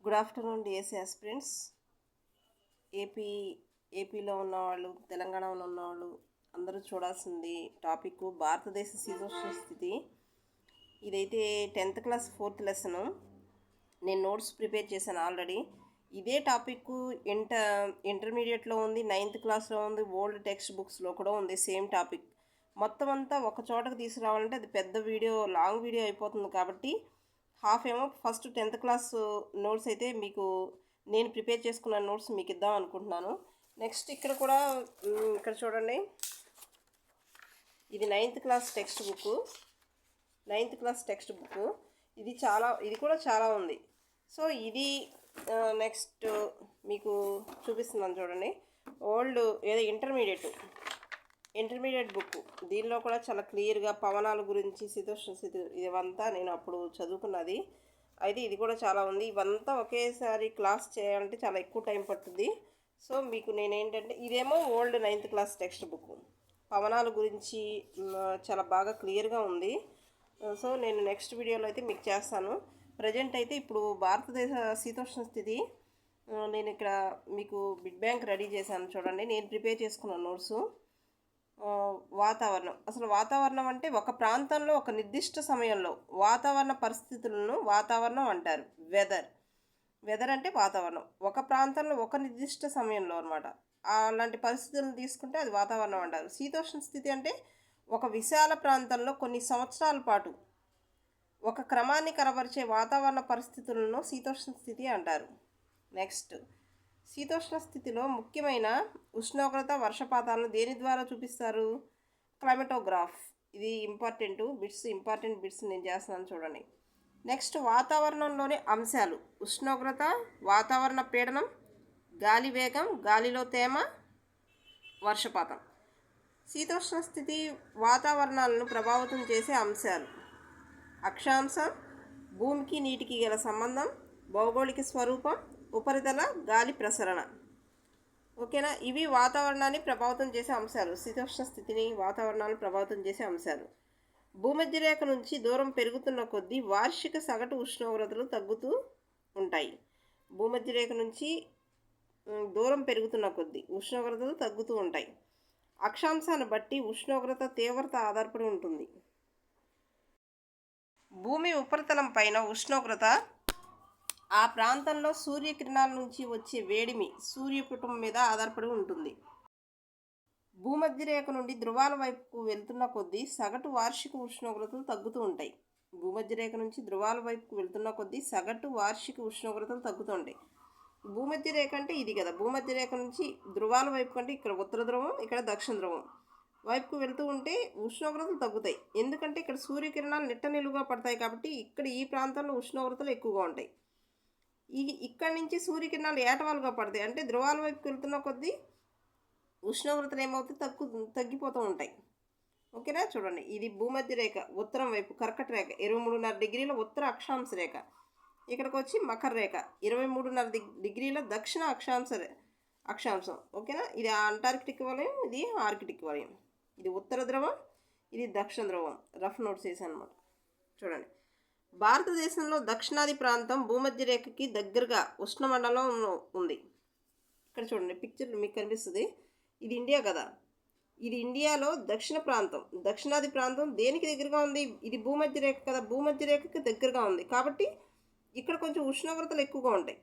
Good afternoon DSC aspirants. ఏపీలో ఉన్నవాళ్ళు, తెలంగాణలో ఉన్నవాళ్ళు అందరూ చూడాల్సింది టాపిక్ భారతదేశ శీతోష్ణ స్థితి. ఇదైతే 10th క్లాస్ 4th లెసను. నేను నోట్స్ ప్రిపేర్ చేశాను ఆల్రెడీ. ఇదే టాపిక్ ఇంటర్మీడియట్లో ఉంది, 9th క్లాస్లో ఉంది, ఓల్డ్ టెక్స్ట్ బుక్స్లో కూడా ఉంది. సేమ్ టాపిక్ మొత్తం అంతా ఒక చోటకు తీసుకురావాలంటే అది పెద్ద వీడియో, లాంగ్ వీడియో అయిపోతుంది. కాబట్టి హాఫ్ ఏమో ఫస్ట్ 10th క్లాస్ నోట్స్ అయితే మీకు నేను ప్రిపేర్ చేసుకున్న నోట్స్ మీకు ఇద్దాం అనుకుంటున్నాను. నెక్స్ట్ ఇక్కడ కూడా ఇక్కడ చూడండి, ఇది 9th class text book. 9th class text book ఇది కూడా చాలా ఉంది. సో ఇది నెక్స్ట్ మీకు చూపిస్తున్నాను చూడండి. ఓల్డ్ ఏదో ఇంటర్మీడియట్ బుక్. దీనిలో కూడా చాలా క్లియర్గా పవనాల గురించి, శీతోష్ణ స్థితి ఇవంతా నేను అప్పుడు చదువుకున్నది. అయితే ఇది కూడా చాలా ఉంది. ఇవంతా ఒకేసారి క్లాస్ చేయాలంటే చాలా ఎక్కువ టైం పడుతుంది. సో మీకు నేనేంటంటే ఇదేమో old 9th class text book. పవనాల గురించి చాలా బాగా క్లియర్గా ఉంది. సో నేను నెక్స్ట్ వీడియోలో అయితే మీకు చేస్తాను. ప్రజెంట్ అయితే ఇప్పుడు భారతదేశ శీతోష్ణ స్థితి నేను ఇక్కడ మీకు బిడ్ బ్యాంక్ రెడీ చేశాను చూడండి. నేను ప్రిపేర్ చేసుకున్న నోట్సు. వాతావరణం, అసలు వాతావరణం అంటే ఒక ప్రాంతంలో ఒక నిర్దిష్ట సమయంలో వాతావరణ పరిస్థితులను వాతావరణం అంటారు. వెదర్ అంటే వాతావరణం. ఒక ప్రాంతంలో ఒక నిర్దిష్ట సమయంలో అనమాట అలాంటి పరిస్థితులను తీసుకుంటే అది వాతావరణం అంటారు. శీతోష్ణ స్థితి అంటే ఒక విశాల ప్రాంతంలో కొన్ని సంవత్సరాల పాటు ఒక క్రమాన్ని కనబరిచే వాతావరణ పరిస్థితులను శీతోష్ణ స్థితి అంటారు. నెక్స్ట్, శీతోష్ణ స్థితిలో ముఖ్యమైన ఉష్ణోగ్రత, వర్షపాతాలను దేని ద్వారా చూపిస్తారు? క్లైమటోగ్రాఫ్. ఇది ఇంపార్టెంట్ బిట్స్ నేను చేస్తున్నాను చూడండి. నెక్స్ట్, వాతావరణంలోని అంశాలు: ఉష్ణోగ్రత, వాతావరణ పీడనం, గాలి వేగం, గాలిలో తేమ, వర్షపాతం. శీతోష్ణ స్థితి వాతావరణాలను ప్రభావితం చేసే అంశాలు: అక్షాంశం, భూమికి నీటికి గల సంబంధం, భౌగోళిక స్వరూపం, ఉపరితల గాలి ప్రసరణ. ఓకేనా? ఇవి వాతావరణాన్ని ప్రభావితం చేసే అంశాలు. శీతోష్ణ స్థితిని, వాతావరణాన్ని ప్రభావితం చేసే అంశాలు. భూమధ్యరేఖ నుంచి దూరం పెరుగుతున్న కొద్దీ వార్షిక సగటు ఉష్ణోగ్రతలు తగ్గుతూ ఉంటాయి. భూమధ్యరేఖ నుంచి దూరం పెరుగుతున్న కొద్దీ ఉష్ణోగ్రతలు తగ్గుతూ ఉంటాయి. అక్షాంశాన్ని బట్టి ఉష్ణోగ్రత తీవ్రత ఆధారపడి ఉంటుంది. భూమి ఉపరితలం పైన ఉష్ణోగ్రత ఆ ప్రాంతంలో సూర్యకిరణాల నుంచి వచ్చే వేడిమి, సూర్యపటం మీద ఆధారపడి ఉంటుంది. భూమధ్యరేఖ నుండి ధృవాల వైపుకు వెళ్తున్న కొద్దీ సగటు వార్షిక ఉష్ణోగ్రతలు తగ్గుతూ ఉంటాయి. భూమధ్యరేఖ నుంచి ధృవాల వైపుకు వెళ్తున్న కొద్దీ సగటు వార్షిక ఉష్ణోగ్రతలు తగ్గుతూ ఉంటాయి. భూమధ్యరేఖ అంటే ఇది కదా. భూమధ్యరేఖ నుంచి ధృవాల వైపు కంటే ఇక్కడ ఉత్తర ధ్రువం, ఇక్కడ దక్షిణ ధ్రువం వైపుకు వెళ్తూ ఉంటే ఉష్ణోగ్రతలు తగ్గుతాయి. ఎందుకంటే ఇక్కడ సూర్యకిరణాలు నిట్ట నిలువుగా పడతాయి కాబట్టి ఇక్కడ ఈ ప్రాంతంలో ఉష్ణోగ్రతలు ఎక్కువగా ఉంటాయి. ఇక్కడి నుంచి సూర్యకిరణాలు ఏటవాలుగా పడతాయి అంటే ధ్రువాల వైపుకి వెళ్తున్న కొద్దీ ఉష్ణోగ్రతలు ఏమవుతాయి? తగ్గిపోతూ ఉంటాయి. ఓకేనా? చూడండి, ఇది భూమధ్య రేఖ ఉత్తరం వైపు కర్కట రేఖ 23.5 డిగ్రీల ఉత్తర అక్షాంశ రేఖ. ఇక్కడికి వచ్చి మకర రేఖ 23.5 డిగ్రీల దక్షిణ అక్షాంశం. ఓకేనా? ఇది అంటార్కిటిక్ వలయం, ఇది ఆర్కిటిక్ వలయం. ఇది ఉత్తర ధ్రువం, ఇది దక్షిణ ధ్రువం. రఫ్ నోట్స్ వేసాను అనమాట. చూడండి, భారతదేశంలో దక్షిణాది ప్రాంతం భూమధ్య రేఖకి దగ్గరగా ఉష్ణమండలంలో ఉంది. ఇక్కడ చూడండి, పిక్చర్ మీకు కనిపిస్తుంది. ఇది ఇండియా కదా. ఇది ఇండియాలో దక్షిణ ప్రాంతం. దక్షిణాది ప్రాంతం దేనికి దగ్గరగా ఉంది? ఇది భూమధ్య రేఖ కదా. భూమధ్య రేఖకి దగ్గరగా ఉంది కాబట్టి ఇక్కడ కొంచెం ఉష్ణోగ్రతలు ఎక్కువగా ఉంటాయి.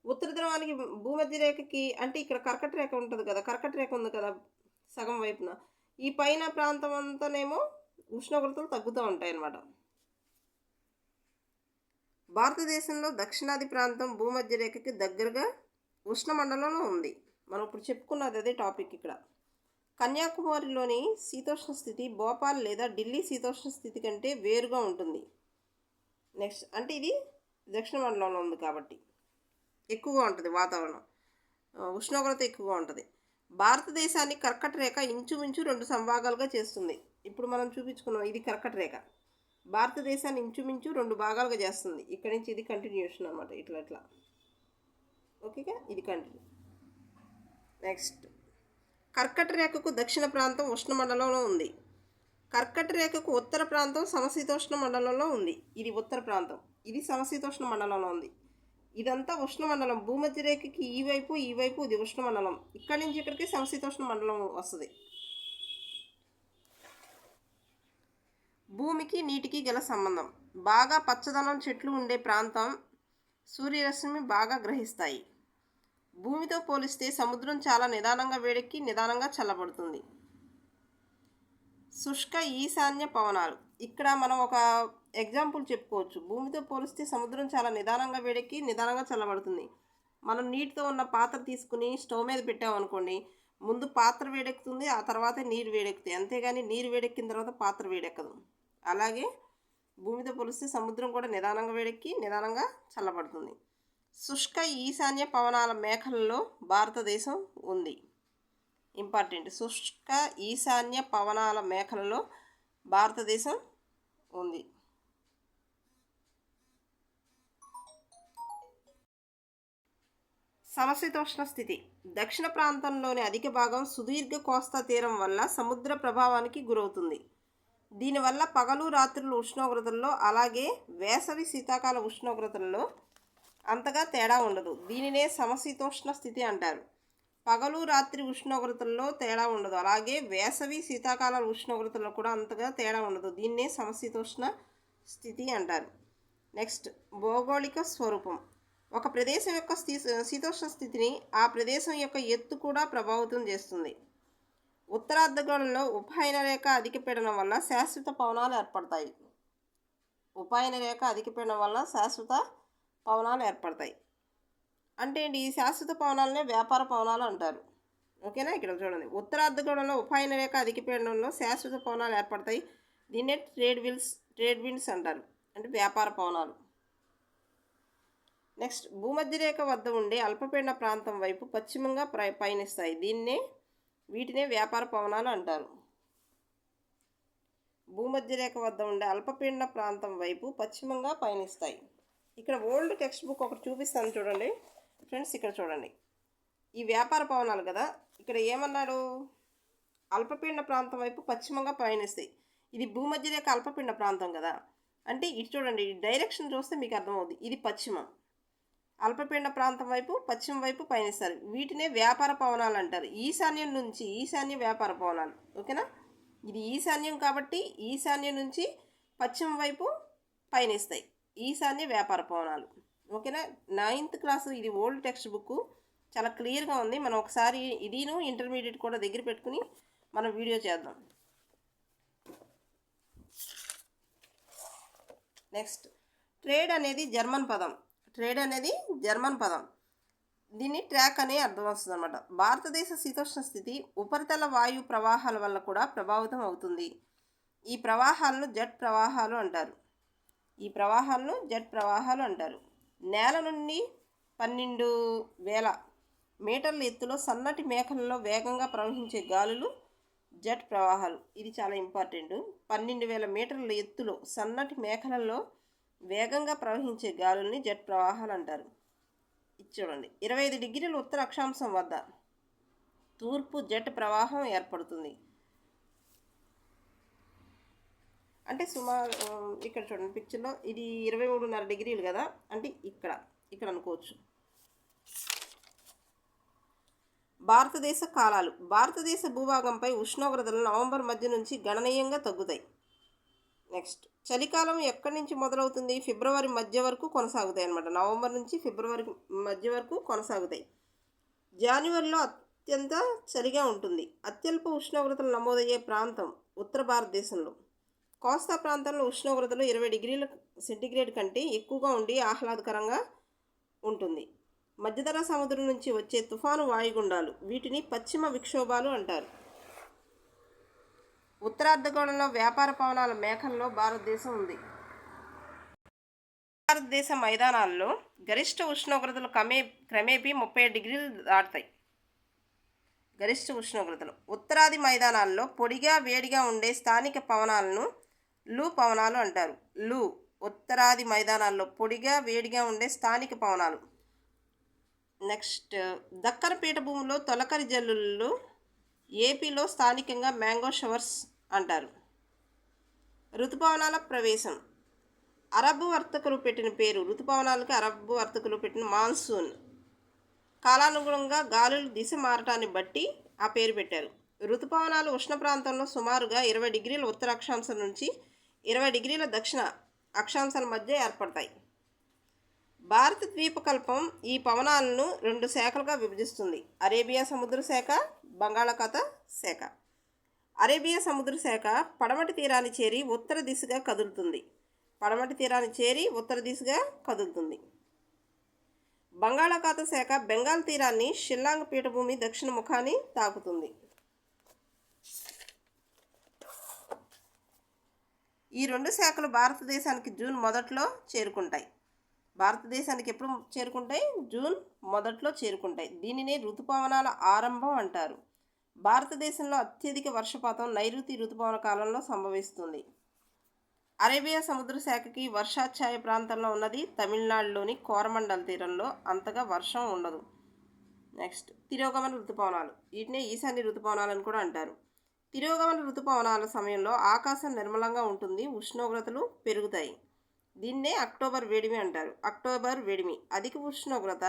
ఉత్తర ధ్రువానికి భూమధ్య రేఖకి అంటే ఇక్కడ కర్కట రేఖ ఉంటుంది కదా. కర్కట రేఖ ఉంది కదా సగం వైపున. ఈ పైన ప్రాంతం అంతానేమో ఉష్ణోగ్రతలు తగ్గుతూ ఉంటాయి అన్నమాట. భారతదేశంలో దక్షిణాది ప్రాంతం భూమధ్య రేఖకి దగ్గరగా ఉష్ణమండలంలో ఉంది. మనం ఇప్పుడు చెప్పుకున్నది అదే టాపిక్. ఇక్కడ కన్యాకుమారిలోని శీతోష్ణ స్థితి భోపాల్ లేదా ఢిల్లీ శీతోష్ణ స్థితి కంటే వేరుగా ఉంటుంది. నెక్స్ట్, అంటే ఇది దక్షిణ మండలంలో ఉంది కాబట్టి ఎక్కువగా ఉంటుంది వాతావరణం, ఉష్ణోగ్రత ఎక్కువగా ఉంటుంది. భారతదేశాన్ని కర్కట రేఖ ఇంచుమించు 2 సంభాగాలుగా చేస్తుంది. ఇప్పుడు మనం చూపించుకున్నాం, ఇది కర్కట రేఖ భారతదేశాన్ని ఇంచుమించు 2 భాగాలుగా చేస్తుంది. ఇక్కడి నుంచి ఇది కంటిన్యూషన్ అనమాట. ఇట్లా ఓకేగా, ఇది కంటిన్యూ. నెక్స్ట్, కర్కట రేఖకు దక్షిణ ప్రాంతం ఉష్ణమండలంలో ఉంది. కర్కట రేఖకు ఉత్తర ప్రాంతం సమశీతోష్ణ మండలంలో ఉంది. ఇది ఉత్తర ప్రాంతం. ఇది సమశీతోష్ణ మండలంలో ఉంది. ఇదంతా ఉష్ణమండలం. భూమధ్య రేఖకి ఈ వైపు ఇది ఉష్ణమండలం. ఇక్కడి నుంచి ఇక్కడికి సమశీతోష్ణ మండలం వస్తుంది. భూమికి నీటికి గల సంబంధం. బాగా పచ్చదనం చెట్లు ఉండే ప్రాంతం సూర్యరశ్మి బాగా గ్రహిస్తాయి. భూమితో పోలిస్తే సముద్రం చాలా నిదానంగా వేడెక్కి నిదానంగా చల్లబడుతుంది. శుష్క ఈశాన్య పవనాలు. ఇక్కడ మనం ఒక ఎగ్జాంపుల్ చెప్పుకోవచ్చు. భూమితో పోలిస్తే సముద్రం చాలా నిదానంగా వేడెక్కి నిదానంగా చల్లబడుతుంది. మనం నీటితో ఉన్న పాత్ర తీసుకుని స్టవ్ మీద పెట్టామనుకోండి, ముందు పాత్ర వేడెక్కుతుంది, ఆ తర్వాత నీరు వేడెక్కుతాయి. అంతేగాని నీరు వేడెక్కిన తర్వాత పాత్ర వేడెక్కదు. అలాగే భూమితో పోలిస్తే సముద్రం కూడా నిదానంగా వేడెక్కి నిదానంగా చల్లబడుతుంది. శుష్క ఈశాన్య పవనాల మేఖలలో భారతదేశం ఉంది. ఇంపార్టెంట్. శుష్క ఈశాన్య పవనాల మేఖలలో భారతదేశం ఉంది. సమశీతోష్ణ స్థితి. దక్షిణ ప్రాంతంలోని అధిక భాగం సుదీర్ఘ కోస్తా తీరం వల్ల సముద్ర ప్రభావానికి గురవుతుంది. దీనివల్ల పగలు రాత్రుల ఉష్ణోగ్రతల్లో అలాగే వేసవి శీతాకాల ఉష్ణోగ్రతల్లో అంతగా తేడా ఉండదు. దీనినే సమశీతోష్ణ స్థితి అంటారు. పగలు రాత్రి ఉష్ణోగ్రతల్లో తేడా ఉండదు. అలాగే వేసవి శీతాకాల ఉష్ణోగ్రతల్లో కూడా అంతగా తేడా ఉండదు. దీన్నే సమశీతోష్ణ స్థితి అంటారు. నెక్స్ట్, భౌగోళిక స్వరూపం. ఒక ప్రదేశం యొక్క శీతోష్ణ స్థితిని ఆ ప్రదేశం యొక్క ఎత్తు కూడా ప్రభావితం చేస్తుంది. ఉత్తరార్ధగోళంలో ఉపాయన రేఖ అధిక పీడనం వల్ల శాశ్వత పవనాలు ఏర్పడతాయి. ఉపాయన రేఖ అధిక పీడనం వల్ల శాశ్వత పవనాలు ఏర్పడతాయి. అంటే ఈ శాశ్వత పవనాలనే వ్యాపార పవనాలు అంటారు. ఓకేనా? ఇక్కడ చూడండి, ఉత్తరార్ధగోళంలో ఉపాయన రేఖ అధిక పీడనంలో శాశ్వత పవనాలు ఏర్పడతాయి. దీన్నే ట్రేడ్ విండ్స్ అంటారు, అంటే వ్యాపార పవనాలు. నెక్స్ట్, భూమధ్య రేఖ వద్ద ఉండే అల్పపీడన ప్రాంతం వైపు పశ్చిమంగా పయనిస్తాయి. వీటినే వ్యాపార పవనాలు అంటారు. భూమధ్య రేఖ వద్ద ఉండే అల్పపీడన ప్రాంతం వైపు పశ్చిమంగా పయనిస్తాయి. ఇక్కడ ఓల్డ్ టెక్స్ట్ బుక్ ఒకటి చూపిస్తాను చూడండి ఫ్రెండ్స్. ఇక్కడ చూడండి, ఈ వ్యాపార పవనాలు కదా. ఇక్కడ ఏమన్నాడు? అల్పపీడన ప్రాంతం వైపు పశ్చిమంగా పయనిస్తాయి. ఇది భూమధ్య రేఖ అల్పపీడన ప్రాంతం కదా. అంటే ఇటు చూడండి, ఈ డైరెక్షన్ చూస్తే మీకు అర్థమవుతుంది. ఇది పశ్చిమం. అల్పపీడన ప్రాంతం వైపు పశ్చిమ వైపు పయనిస్తారు. వీటినే వ్యాపార పవనాలు అంటారు. ఈశాన్యం నుంచి ఈశాన్య వ్యాపార పవనాలు. ఓకేనా? ఇది ఈశాన్యం కాబట్టి ఈశాన్యం నుంచి పశ్చిమ వైపు పయనిస్తాయి. ఈశాన్య వ్యాపార పవనాలు. ఓకేనా? 9th క్లాసు ఇది ఓల్డ్ టెక్స్ట్ బుక్, చాలా క్లియర్గా ఉంది. మనం ఒకసారి ఇదిను ఇంటర్మీడియట్ కూడా దగ్గర పెట్టుకుని మనం వీడియో చేద్దాం. నెక్స్ట్, ట్రేడ్ అనేది జర్మన్ పదం. దీన్ని ట్రాక్ అనే అర్థం వస్తుంది అనమాట. భారతదేశ శీతోష్ణ స్థితి ఉపరితల వాయు ప్రవాహాల వల్ల కూడా ప్రభావితం అవుతుంది. ఈ ప్రవాహాలను జెట్ ప్రవాహాలు అంటారు. నేల నుండి 12,000 మీటర్ల ఎత్తులో సన్నటి మేఘాలలో వేగంగా ప్రవహించే గాలులు జెట్ ప్రవాహాలు. ఇది చాలా ఇంపార్టెంట్. 12,000 మీటర్ల ఎత్తులో సన్నటి మేఘాలలో వేగంగా ప్రవహించే గాలుల్ని జెట్ ప్రవాహాలు అంటారు. ఇది చూడండి, 25 డిగ్రీల ఉత్తర అక్షాంశం వద్ద తూర్పు జెట్ ప్రవాహం ఏర్పడుతుంది. అంటే సుమారు ఇక్కడ చూడండి పిక్చర్లో ఇది 23.5 డిగ్రీలు కదా. అంటే ఇక్కడ అనుకోవచ్చు. భారతదేశ కాలాలు. భారతదేశ భూభాగంపై ఉష్ణోగ్రతలు నవంబర్ మధ్య నుంచి గణనీయంగా తగ్గుతాయి. నెక్స్ట్, చలికాలం ఎక్కడి నుంచి మొదలవుతుంది? ఫిబ్రవరి మధ్య వరకు కొనసాగుతాయి అన్నమాట. నవంబర్ నుంచి ఫిబ్రవరి మధ్య వరకు కొనసాగుతాయి. జనవరిలో అత్యంత చలిగా ఉంటుంది. అత్యల్ప ఉష్ణోగ్రతలు నమోదయ్యే ప్రాంతం ఉత్తర భారతదేశంలో. కోస్తా ప్రాంతంలో ఉష్ణోగ్రతలు 20 డిగ్రీల సెంటీగ్రేడ్ కంటే ఎక్కువగా ఉండి ఆహ్లాదకరంగా ఉంటుంది. మధ్యధరా సముద్రం నుంచి వచ్చే తుఫాను వాయుగుండాలు, వీటిని పశ్చిమ విక్షోభాలు అంటారు. ఉత్తరార్ధగోళంలో వ్యాపార పవనాల మేఖల్లో భారతదేశం ఉంది. భారతదేశ మైదానాల్లో గరిష్ట ఉష్ణోగ్రతలు క్రమేపీ 30 డిగ్రీలు దాటుతాయి. గరిష్ట ఉష్ణోగ్రతలు. ఉత్తరాది మైదానాల్లో పొడిగా వేడిగా ఉండే స్థానిక పవనాలను లూ పవనాలు అంటారు. ఉత్తరాది మైదానాల్లో పొడిగా వేడిగా ఉండే స్థానిక పవనాలు. నెక్స్ట్, దక్కన పీఠభూమిలో తొలకరి జల్లులు ఏపీలో స్థానికంగా మ్యాంగో షవర్స్ అంటారు. ఋతుపవనాల ప్రవేశం. అరబ్ వర్తకులు పెట్టిన పేరు, ఋతుపవనాలకి అరబ్ వర్తకులు పెట్టిన మాన్సూన్. కాలానుగుణంగా గాలులు దిశ మారటాన్ని బట్టి ఆ పేరు పెట్టారు. ఋతుపవనాలు ఉష్ణ ప్రాంతంలో సుమారుగా 20 డిగ్రీల ఉత్తర అక్షాంశం నుంచి 20 డిగ్రీల దక్షిణ అక్షాంశాల మధ్య ఏర్పడతాయి. భారత ద్వీపకల్పం ఈ పవనాలను 2 శాఖలుగా విభజిస్తుంది: అరేబియా సముద్ర శాఖ, బంగాళాఖాత శాఖ. అరేబియా సముద్ర శాఖ పడమటి తీరాన్ని చేరి ఉత్తర దిశగా కదులుతుంది. బంగాళాఖాత శాఖ బెంగాల్ తీరాన్ని, షిల్లాంగ్ పీఠభూమి దక్షిణ ముఖాన్ని తాకుతుంది. ఈ 2 శాఖలు భారతదేశానికి జూన్ మొదట్లో చేరుకుంటాయి. జూన్ మొదట్లో చేరుకుంటాయి. దీనినే ఋతుపవనాల ఆరంభం అంటారు. భారతదేశంలో అత్యధిక వర్షపాతం నైరుతి ఋతుపవన కాలంలో సంభవిస్తుంది. అరేబియా సముద్ర శాఖకి వర్షాఛాయ ప్రాంతంలో ఉన్నది. తమిళనాడులోని కోరమండల్ తీరంలో అంతగా వర్షం ఉండదు. నెక్స్ట్ తిరోగమన ఋతుపవనాలు. వీటినే ఈశాన్య ఋతుపవనాలని కూడా అంటారు. తిరోగమన ఋతుపవనాల సమయంలో ఆకాశం నిర్మలంగా ఉంటుంది, ఉష్ణోగ్రతలు పెరుగుతాయి. దీన్నే అక్టోబర్ వేడిమి అంటారు. అధిక ఉష్ణోగ్రత,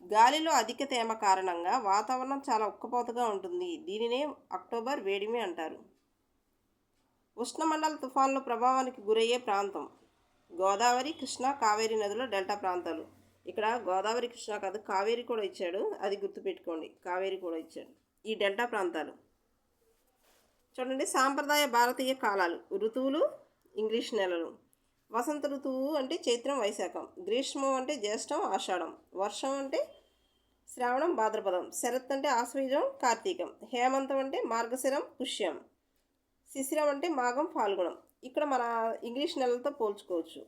గాలిలో అధిక తేమ కారణంగా వాతావరణం చాలా ఉక్కపోతగా ఉంటుంది. దీనినే అక్టోబర్ వేడిమి అంటారు. ఉష్ణమండల తుఫాన్ల ప్రభావానికి గురయ్యే ప్రాంతం గోదావరి, కృష్ణా, కావేరీ నదుల డెల్టా ప్రాంతాలు. ఇక్కడ గోదావరి, కృష్ణా కాదు, కావేరీ కూడా ఇచ్చాడు, అది గుర్తుపెట్టుకోండి. కావేరీ కూడా ఇచ్చాడు. ఈ డెల్టా ప్రాంతాలు చూడండి. సాంప్రదాయ భారతీయ కాలాలు. ఋతువులు ఇంగ్లీష్ నెలలు. వసంత ఋతువు అంటే చైత్రం, వైశాఖం. గ్రీష్మం అంటే జ్యేష్టం, ఆషాఢం. వర్షం అంటే శ్రావణం, భాద్రపదం. శరత్ అంటే ఆశ్వయుజం, కార్తీకం. హేమంతం అంటే మార్గశిరం, పుష్యం. శిశిరం అంటే మాఘం, ఫాల్గుణం. ఇక్కడ మన ఇంగ్లీష్ నెలలతో పోల్చుకోవచ్చు.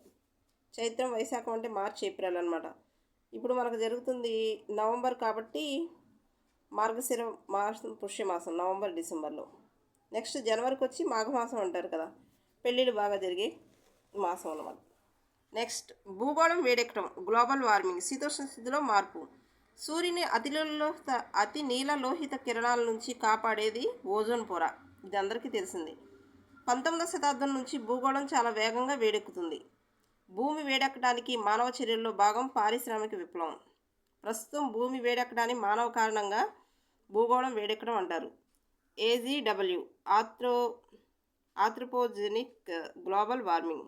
చైత్రం, వైశాఖం అంటే మార్చ్, ఏప్రిల్ అనమాట. ఇప్పుడు మనకు జరుగుతుంది నవంబర్ కాబట్టి మార్గశిరం మాసం, పుష్యమాసం నవంబర్, డిసెంబర్లో. నెక్స్ట్ జనవరికి వచ్చి మాఘమాసం అంటారు కదా, పెళ్ళిళ్ళు బాగా జరిగే మాసం అన్నమాట. నెక్స్ట్ భూగోళం వేడెక్కడం, గ్లోబల్ వార్మింగ్, శీతోష్ణ స్థితిలో మార్పు. సూర్యుని అతి నీలలోహిత కిరణాల నుంచి కాపాడేది ఓజోన్ పొర. ఇది అందరికీ తెలిసింది. 19వ శతాబ్దం నుంచి భూగోళం చాలా వేగంగా వేడెక్కుతుంది. భూమి వేడెక్కడానికి మానవ చర్యల్లో భాగం పారిశ్రామిక విప్లవం. ప్రస్తుతం భూమి వేడెక్కడానికి మానవ కారణంగా భూగోళం వేడెక్కడం అంటారు. AGW anthropogenic global warming.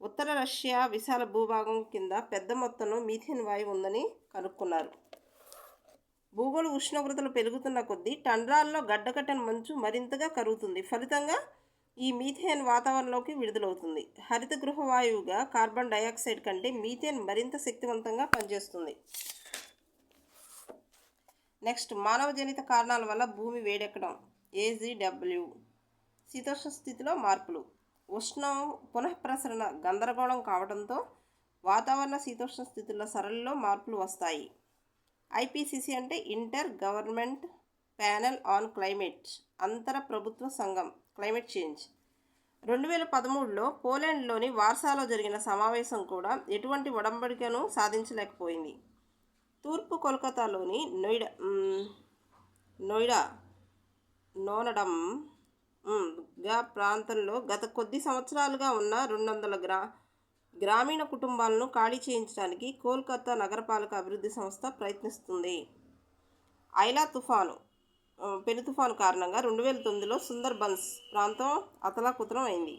ఉత్తర రష్యా విశాల భూభాగం కింద పెద్ద మొత్తంలో మీథేన్ వాయువు ఉందని కనుక్కున్నారు. భూగోళ ఉష్ణోగ్రతలు పెరుగుతున్న కొద్దీ టండ్రాల్లో గడ్డకట్టని మంచు మరింతగా కరుగుతుంది. ఫలితంగా ఈ మీథేన్ వాతావరణంలోకి విడుదలవుతుంది. హరిత గృహ వాయువుగా కార్బన్ డయాక్సైడ్ కంటే మీథేన్ మరింత శక్తివంతంగా పనిచేస్తుంది. నెక్స్ట్ మానవజనిత కారణాల వల్ల భూమి వేడెక్కడం, AGW. శీతోష్ణ స్థితిలో మార్పులు. ఉష్ణం పునఃప్రసరణ గందరగోళం కావడంతో వాతావరణ శీతోష్ణ స్థితుల సరళిలో మార్పులు వస్తాయి. IPCC అంటే inter government panel on climate, అంతర ప్రభుత్వ సంఘం క్లైమేట్ చేంజ్. 2013లో పోలాండ్లోని వార్సాలో జరిగిన సమావేశం కూడా ఎటువంటి ఒడంబడికను సాధించలేకపోయింది. తూర్పు కోల్కతాలోని నోనడమ్ ప్రాంతంలో గత కొద్ది సంవత్సరాలుగా ఉన్న 200 గ్రామీణ కుటుంబాలను ఖాళీ చేయించడానికి కోల్కతా నగరపాలక అభివృద్ధి సంస్థ ప్రయత్నిస్తుంది. ఐలా తుఫాను, పెను తుఫాను కారణంగా 2009లో సుందర్బన్స్ ప్రాంతం అతలాకుతలం అయింది.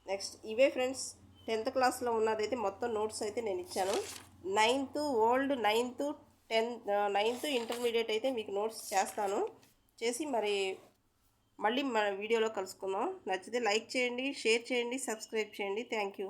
నెక్స్ట్ ఇవే ఫ్రెండ్స్ 10th క్లాస్లో ఉన్నదైతే మొత్తం నోట్స్ అయితే నేను ఇచ్చాను. 9th ఓల్డ్, 9th ఇంటర్మీడియట్ అయితే మీకు నోట్స్ చేస్తాను. చేసి మళ్ళీ మన వీడియోలో కలుసుకుందాం. నచ్చితే లైక్ చేయండి, షేర్ చేయండి, సబ్స్క్రైబ్ చేయండి. Thank you.